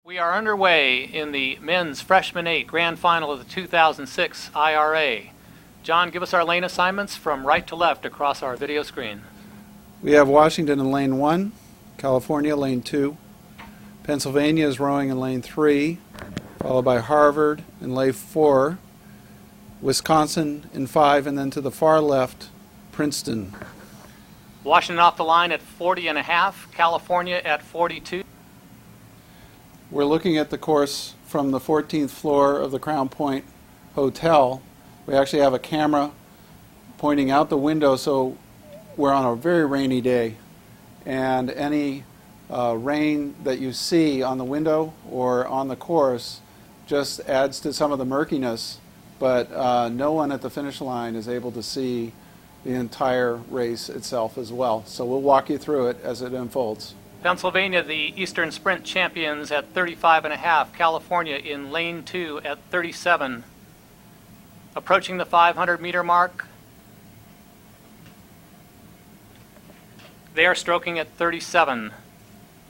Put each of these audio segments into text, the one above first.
We are underway in the men's freshman 8 grand final of the 2006 IRA. John, give us our lane assignments from right to left across our video screen. We have Washington in lane 1, California lane 2, Pennsylvania is rowing in lane 3, followed by Harvard in lane 4, Wisconsin in 5, and then to the far left, Princeton. Washington off the line at 40.5, California at 42. We're looking at the course from the 14th floor of the Crown Point Hotel. We actually have a camera pointing out the window, so we're on a very rainy day. And any rain that you see on the window or on the course just adds to some of the murkiness, but no one at the finish line is able to see the entire race itself as well. So we'll walk you through it as it unfolds. Pennsylvania, the Eastern Sprint champions at 35.5. California in lane 2 at 37. Approaching the 500-meter mark. They are stroking at 37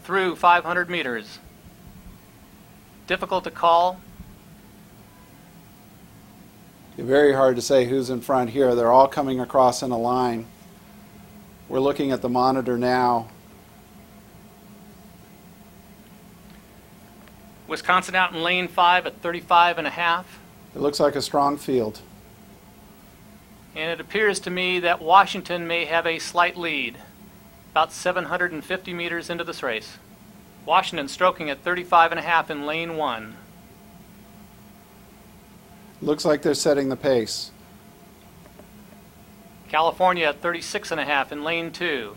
through 500 meters. Difficult to call. Very hard to say who's in front here. They're all coming across in a line. We're looking at the monitor now. Wisconsin out in lane 5 at 35.5. It looks like a strong field. And it appears to me that Washington may have a slight lead, about 750 meters into this race. Washington stroking at 35.5 in lane 1. Looks like they're setting the pace. California at 36.5 in lane 2.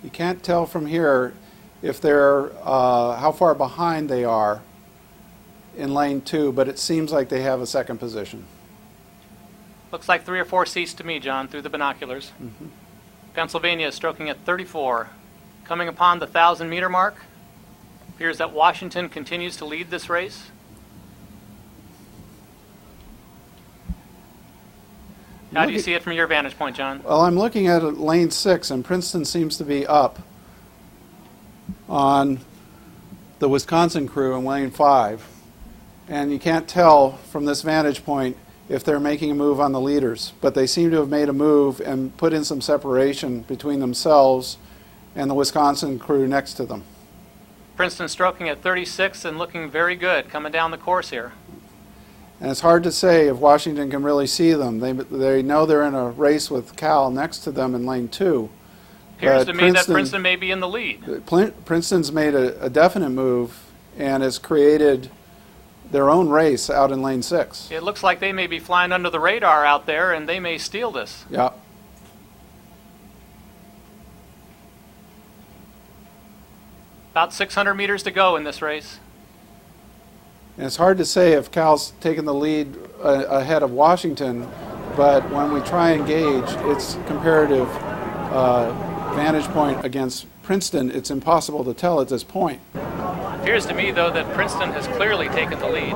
You can't tell from here if they're how far behind they are in lane 2, but it seems like they have a second position. Looks like 3 or 4 seats to me, John, through the binoculars. Mm-hmm. Pennsylvania is stroking at 34. Coming upon the 1,000-meter mark, appears that Washington continues to lead this race. How do you see it from your vantage point, John? Well, I'm looking at lane 6, and Princeton seems to be up on the Wisconsin crew in lane 5. And you can't tell from this vantage point if they're making a move on the leaders, but they seem to have made a move and put in some separation between themselves and the Wisconsin crew next to them. Princeton stroking at 36 and looking very good coming down the course here. And it's hard to say if Washington can really see them. They know they're in a race with Cal next to them in lane 2. Appears to me that Princeton may be in the lead. Princeton's made a definite move and has created their own race out in lane 6. It looks like they may be flying under the radar out there, and they may steal this. Yeah. About 600 meters to go in this race. And it's hard to say if Cal's taken the lead ahead of Washington, but when we try and gauge its comparative vantage point against Princeton, it's impossible to tell at this point. Appears to me, though, that Princeton has clearly taken the lead.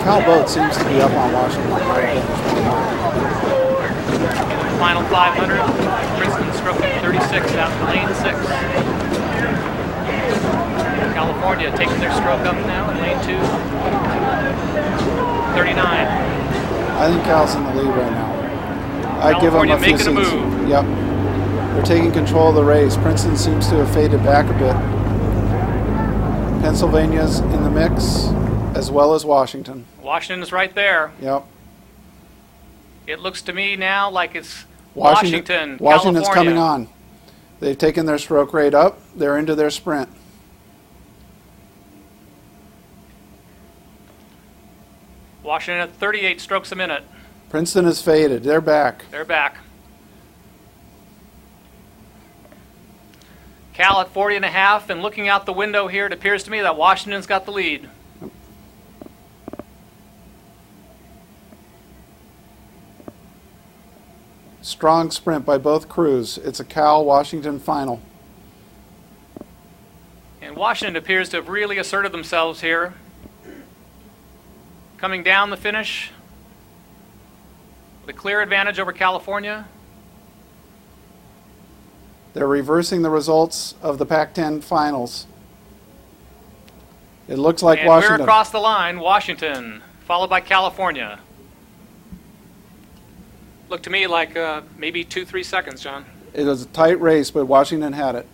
Cal boat seems to be up on Washington. In the final 500, Princeton stroking 36 out in lane 6. California taking their stroke up now in lane 2. 39. I think Cal's in the lead right now. I give them a few making a move. Yep. They're taking control of the race. Princeton seems to have faded back a bit. Pennsylvania's in the mix, as well as Washington. Washington is right there. Yep. It looks to me now like it's Washington's California. Coming on. They've taken their stroke rate up. They're into their sprint. Washington at 38 strokes a minute. Princeton has faded. They're back. They're back. Cal at 40.5, and looking out the window here, it appears to me that Washington's got the lead. Strong sprint by both crews. It's a Cal-Washington final. And Washington appears to have really asserted themselves here. Coming down the finish with a clear advantage over California. They're reversing the results of the Pac-10 finals. It looks like And Washington. we're across the line, Washington, followed by California. Looked to me like maybe 2-3 seconds, John. It was a tight race, but Washington had it.